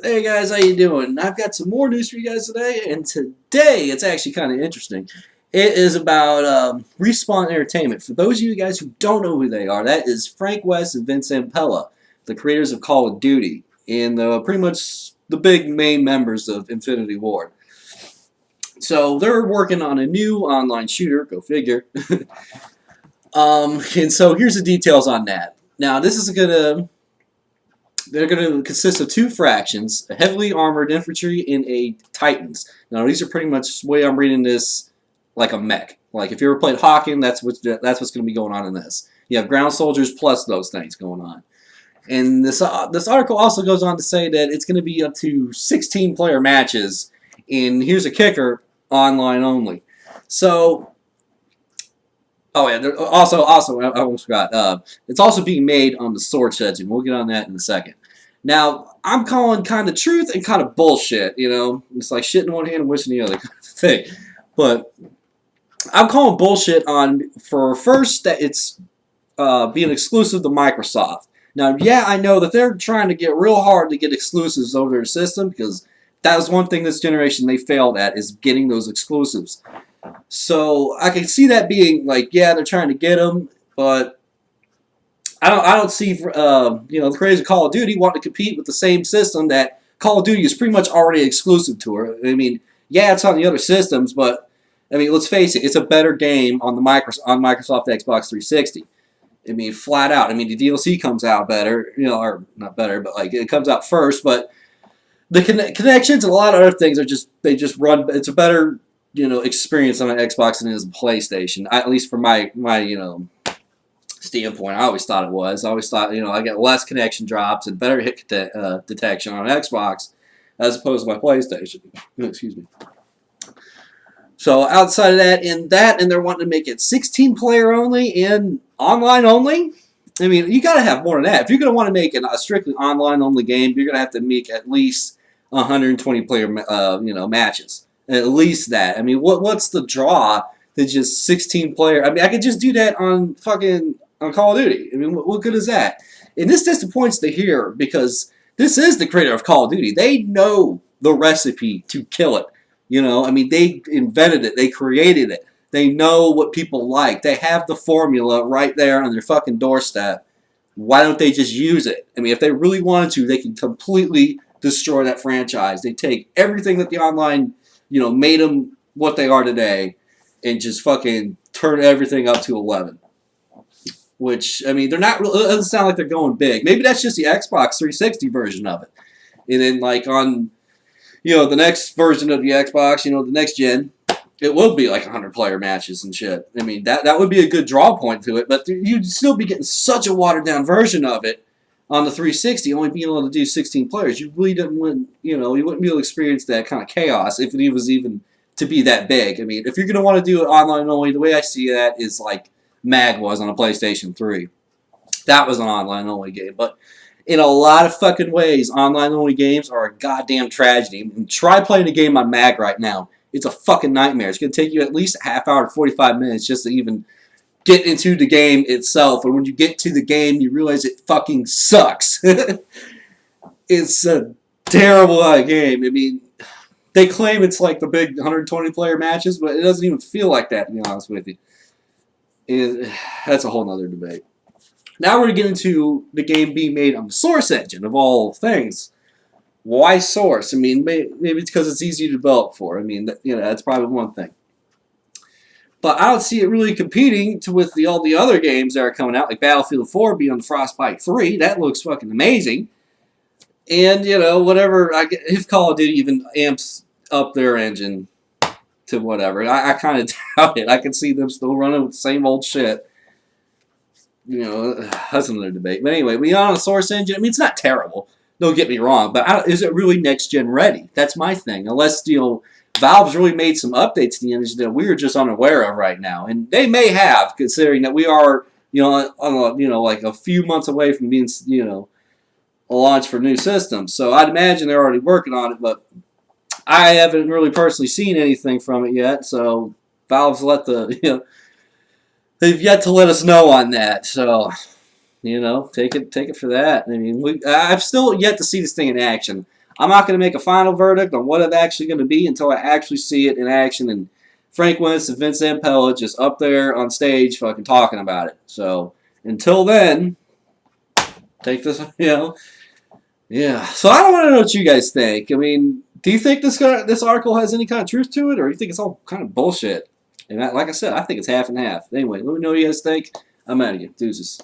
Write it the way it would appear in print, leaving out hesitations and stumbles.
Hey guys, how you doing? I've got some more news for you guys today, and today it's actually kind of interesting. It is about Respawn Entertainment. For those of you guys who don't know who they are, that is Frank West and Vince Zampella, the creators of Call of Duty, and pretty much the big main members of Infinity Ward. So they're working on a new online shooter, go figure. And so here's the details on that. Now this is they're going to consist of two fractions, a heavily armored infantry and a Titans. Now these are pretty much the way I'm reading this, like a mech. Like if you ever played Hawking, that's what's going to be going on in this. You have ground soldiers plus those things going on. And this article also goes on to say that it's going to be up to 16 player matches, and here's a kicker: online only. So, oh yeah, also I almost forgot. It's also being made on the Source engine. We'll get on that in a second. Now, I'm calling kind of truth and kind of bullshit. You know, it's like shit in one hand and wishing the other kind of thing. But I'm calling bullshit on for first that it's being exclusive to Microsoft. Now, yeah, I know that they're trying to get real hard to get exclusives over their system because that was one thing this generation they failed at is getting those exclusives. So I can see that being like, yeah, they're trying to get them, but I don't see the creators of Call of Duty want to compete with the same system that Call of Duty is pretty much already exclusive to. Her. I mean, yeah, it's on the other systems, but I mean, let's face it, it's a better game on the Microsoft Xbox 360. I mean, flat out. I mean, the DLC comes out better, or not better, but like it comes out first. But the connections and a lot of other things are they just run. It's a better experience on an Xbox than it is a PlayStation. At least for my standpoint, I always thought it was. I always thought I get less connection drops and better hit detection on an Xbox as opposed to my PlayStation. Excuse me. So outside of that, and they're wanting to make it 16 player only and online only. I mean, you got to have more than that. If you're going to want to make a strictly online only game, you're going to have to make at least 120 player matches. At least that. I mean, what's the draw to just 16 player? I mean, I could just do that on Call of Duty. I mean, what good is that? And this disappoints to hear because this is the creator of Call of Duty. They know the recipe to kill it. I mean, they invented it. They created it. They know what people like. They have the formula right there on their fucking doorstep. Why don't they just use it? I mean, if they really wanted to, they can completely destroy that franchise. They take everything that the online, made them what they are today and just fucking turn everything up to 11. Which, I mean, they're not. It doesn't sound like they're going big. Maybe that's just the Xbox 360 version of it. And then, like, on the next version of the Xbox, the next gen, it will be like 100 player matches and shit. I mean, that would be a good draw point to it, but you'd still be getting such a watered down version of it on the 360, only being able to do 16 players. You really didn't win, you wouldn't be able to experience that kind of chaos if it was even to be that big. I mean, if you're going to want to do it online only, the way I see that is like MAG was on a PlayStation 3. That was an online only game, but in a lot of fucking ways, online-only games are a goddamn tragedy. I mean, try playing a game on MAG right now. It's a fucking nightmare. It's going to take you at least a half hour to 45 minutes just to even get into the game itself. And when you get to the game, you realize it fucking sucks. It's a terrible game. I mean, they claim it's like the big 120-player matches, but it doesn't even feel like that, to be honest with you. That's a whole other debate. Now we're going to get into the game being made on the Source engine, of all things. Why Source? I mean, maybe it's because it's easy to develop for. I mean, that's probably one thing. But I don't see it really competing with all the other games that are coming out, like Battlefield 4 being on Frostbite 3. That looks fucking amazing. And, whatever, if Call of Duty even amps up their engine to whatever. I kind of doubt it. I can see them still running with the same old shit. That's another debate. But anyway, we on a Source engine. I mean, it's not terrible. Don't get me wrong, but is it really next gen ready? That's my thing. Unless Valve's really made some updates to the engine that we're just unaware of right now, and they may have, considering that we are like a few months away from being a launch for new systems. So I'd imagine they're already working on it, but I haven't really personally seen anything from it yet. So Valve's they've yet to let us know on that, so take it for that. I mean, I've still yet to see this thing in action. I'm not going to make a final verdict on what it's actually going to be until I actually see it in action. And Frank Wentz and Vince Zampella just up there on stage fucking talking about it. So until then, take this, Yeah. So I don't want to know what you guys think. I mean, do you think this article has any kind of truth to it, or do you think it's all kind of bullshit? And like I said, I think it's half and half. Anyway, let me know what you guys think. I'm out of here. Deuces.